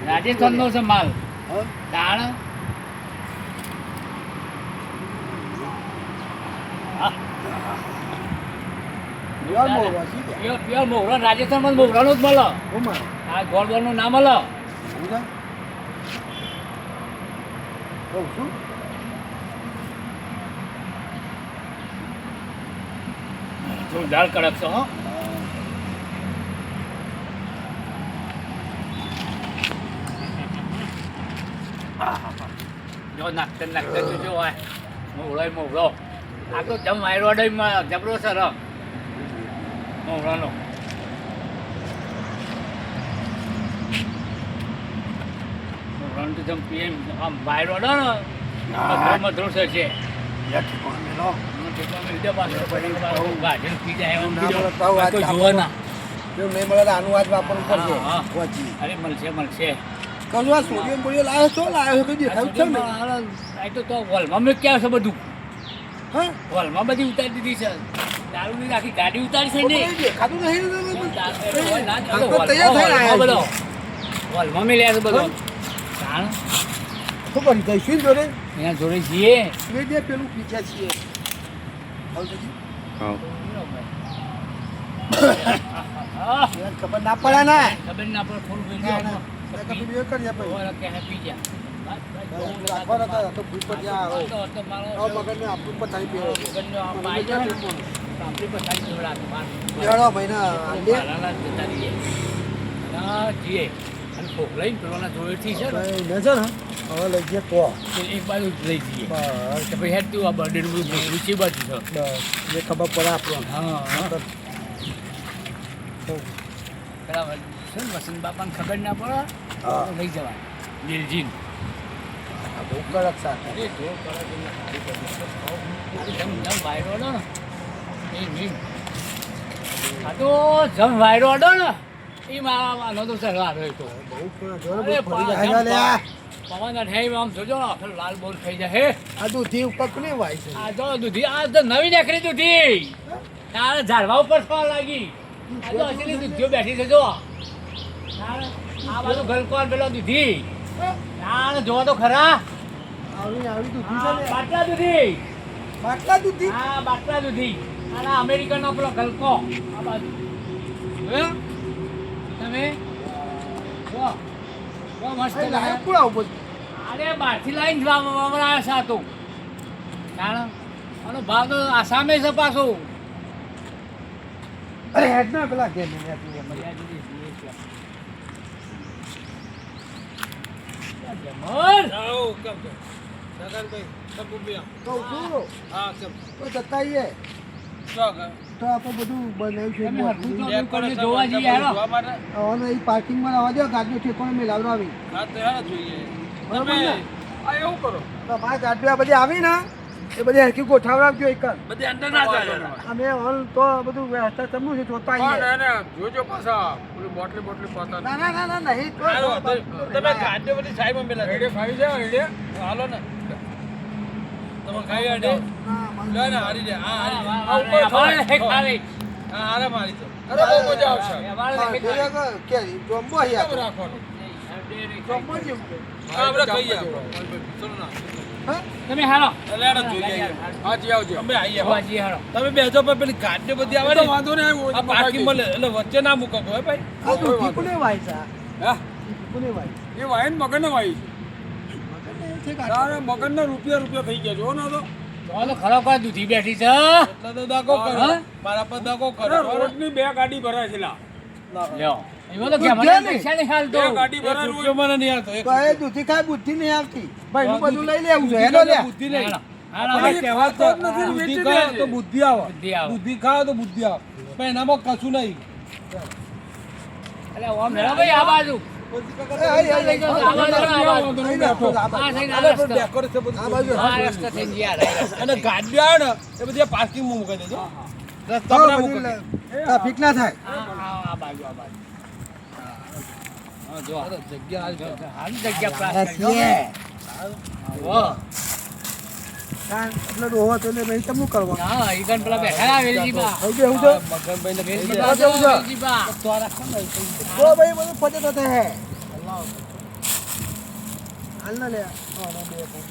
રાજસ્થાનનો છે માલ દાણ પ્યોર મોગરો રાજસ્થાનમાં મોગરાનું જ મળે આ ગોળબોળનું ના મળે જોરદાર કડક છે હો જો નાખતે જો હોય મોગરો આ તો જમ વાયરો જબરો છે ર મોગરાનો મોગરાનો તો જમ પીએમ આમ વાયરો ને મધરો છે મળશે કલવા સોડિયમ બોલ્યો લાયો છો લાયો કઈ દેખાયું છે ને તો હોલમાં મેં ક્યાં છે બધું હા હોલમાં બધી ઉતારી દીધી છે દારૂની આખી ગાડી ઉતારી છે ને દેખાતું નહીં બધો હોલમાં મેં લ્યા છે બધો શું કરી દઈશું જોડે એના જોડે છીએ બે બે પેલું પીછા છીએ ખબર ના પડે ને ખબર ના પડે થોડું પી લઈને પેલા જોડેથી છે ને હવે લઈ જઈએ તો એક બાજુ લઈ જઈએ પછી હેડ તું આ બર્થડે નું બધું રૂચી બાજુ છે એ ખબર પડે આપણને હા પેલા વસંત બાપાને ખબર ના પડે લઈ જવાય દિલજીન બહુ કડક સાથે વાયરો અડો ને એ નહીં આ તો જમ વાયરો અડો ને એ માનો તો સર આવ્યો તો પવન અઠાઈ આમ જોજો લાલ બોલ થઈ જાય હે આ દૂધી ઉપર કોને વાય છે આ તો દૂધી આ તો નવી નીકળી દૂધી તારે ઝાડવા ઉપર થવા લાગી આ તો હજી દૂધીઓ બેઠી છે જો આ બાજુ ગલકોર પેલો દૂધી તારે જોવા તો ખરા આવી દૂધી છે ને બાટલા દૂધી હા બાટલા દૂધી અને અમેરિકન નો પેલો ગલકો આ બાજુ જોયો તમે જો મસ્ત અરે બહારથી લાઈન વાવરાયા છે તો કારણ આનો ભાવ તો આસામે છે પાછો અરે હેડ ના પેલા કે તો આપણે બધું બનાવ્યું છે જોવા જઈએ હવે એ પાર્કિંગમાં આવવા દો ગાડીનો ઠેકોનો મેં લાવડાવી બરોબર ને એવું કરો તો મારી ગાડીઓ બધી આવી ને એ બધી હરકી ગોઠવડાવજો એક બધી અંદર ના જાય અમે હોલ તો બધું વ્યવસ્થા સમજુ છે જોતા ના જોજો પાછા પેલી બોટલી પાતા ના નહીં તમે ગાડીઓ બધી સાઈડમાં મેલા રેડી ખાઈ જાવ રેડી હાલો ને તમે ખાઈ આડે લે ને હારી દે આ ઉપર ખાવે આ આરામ હારી દે અરે બહુ મજા આવશે કે જોમ્બો અહીંયા રાખવાનું જોમ્બો જેવું આપણે ખાઈએ ચલો ના તમે હાલો લેડો જોઈએ હાજી આવજો અમે આવીએ હાજી હાલો તમે બેસો પર પેલી ગાડીઓ બધી આવે ને વાંધો ને આ પાર્કિંગ મળે એટલે વચ્ચે ના મૂકો હે ભાઈ આ દૂધી કોને વાય છે હા કોને વાય એ વાયન મગન ને વાય તારે મગન નો રૂપિયા થઈ ગયા જો ના તો ચાલો ખરેખર દૂધી બેઠી છે એટલે તો દાગો કરો મારા પર દાગો કરો રોડની બે ગાડી ભરાય છે લ્યો એમાં તો કે મને પૈસા નહીં હાલતો બે ગાડી ભરાય રૂપિયો મને નહીં આવતો તો એ દૂધી ખાય બુદ્ધિ નહીં આવતી ભાઈ હું બધું લઈ લેવું છે હેલો લે બુદ્ધિ નહીં હાલો કહેવાત તો નથી બુદ્ધિ ખાઓ તો બુદ્ધિ આવે બુદ્ધિ ખાઓ તો બુદ્ધિ આવે પણ એનામાં કશું નહીં અલે ઓમ હેલો ભાઈ આ બાજુ અને ગાડીઓ આવે ને એ બધી પાર્કિંગમાં મૂકી દેજો રસ્તા પર ટ્રાફિક ના થાય આ બાજુ જો જગ્યા હાલ જગ્યા પ્રાસ કરી એટલે રોવો તો ને ભાઈ તમને કરવાનું હા ઈગન પેલા બેઠા વેલજીબા હવે હું જો મગનભાઈ ને વેલજીબા તો ભાઈ બધું ફતે તો હે હાલ ના લે આનો બે પણ.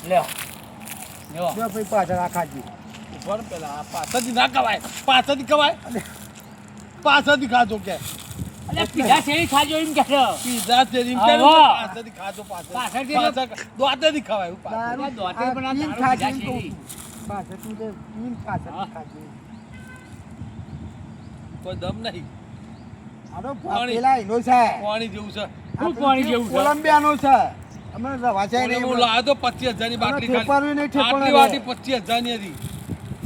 લ્યો જો જો ભાઈ પાછળ આ ખાજી ઉભો રહો પેલા આ પાછળથી ના કવાય પાછળથી ખાજો કે અલે પીઝા શેરી ખાજો એમ કે છે. પીઝા છે એમ કે આવો. પાછળથી ખાજો પાછળથી દોતેથી ખવાય ઉપર. દારૂ દોતે પણ આ પીને દારૂ ખાજી પીધા એમ કહું છું. પાછળ તું લે પીને પાછળ હા. ખાજી કોઈ દમ નહીં આનો પાણી. પેલા એનો છે પાણી જેવું છે શું પાણી જેવું છે? કોલંબિયાનો છે અમે વાંચાય ઓલે નહીં હું લાવ્યો તો 25,000 ની બાટલી આનો ઠેપારું નહીં, ઠેપારું આટલી નહીં. વાટી 25,000 ની હતી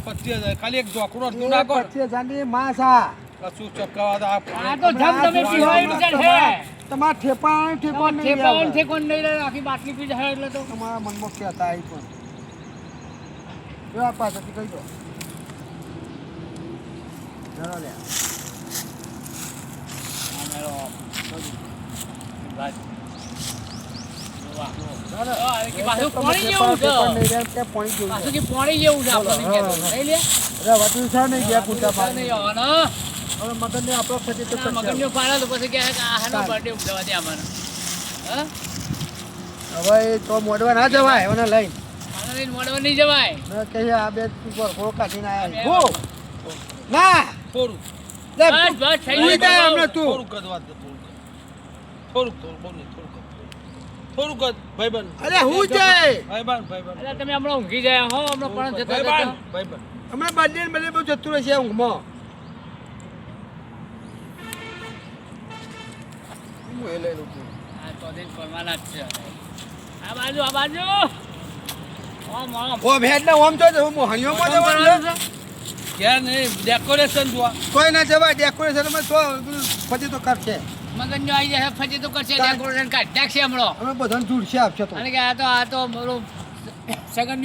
25,000 ખાલી એક ઢોકળું અડધું નાખો ને. 25,000 માસ આ કશું ચપકાવા તો આ આ પાણી. તો જમ તમે પીવા એમ કે છે. તમારા ઠેપાણ ઠેપાણ નહીં ઠેકાવાનું આવે. ઠેકાવાનું નહીં રહે, આખી બાટલી પી જાય એટલે તો તમારા મનમાં કહેતા આવી પણ જો આ પાછળથી કહી દો જરા લે પાછું પાણી જેવું છે. પાણી જેવું પાછું છે કે પાણી જેવું છે આપણને હા, કહેતો. હા. નહીં લે? અરે વધુ છે નહીં ગયા કુંટા નહીં પાણી આવવાના. હવે મગનને આપણો ખર્ચે તો ના, કરશે. મગનનું પાડે તો પછી કહે કે આ હાનો ચાલ. birthday ઉજવવા દે અમને. હા? હવે એ તો મોડવા ના જવાય એને લઈને આને લઈને મોડવા નહીં જવાય. ને કહે આ બે ગોળ કાઢીને બે આવ્યા હો ના થોડું લે, બસ, બસ, થઈ ઉઈ ગયું. જાય અમને તું થોડું કદ વાત દે, થોડું કદ. બહુ નહીં, થોડું કદ ભાઈબંધ અરે હું છે ભાઈબંધ અલા, તમે હમણાં ઊંઘી જાય હો હમણાં પણ જતા જતા. ભાઈબંધ અમે બંને મને બહુ જતું રહેશે ઊંઘમાં હું એ લઈ લઉં છું. આ તો દિન પરવાના જ છે. આ બાજુ આ બાજુ ઓમ ઓમ ઓ ભેટ ને ઓમ તો હું મોહણીઓમાં જવાનું છે ક્યાં નહીં ડેકોરેશન જોવા કોઈ ના જવાય ડેકોરેશન અમે તો પછી તો કરશે મગનજો આવી જાય ફજી તો કરશે ચાલ. ડેકોરેશન કાઢ નાખશે હમણાં અમે બધાને જુડશે આપશે તો અને કે આ તો સગન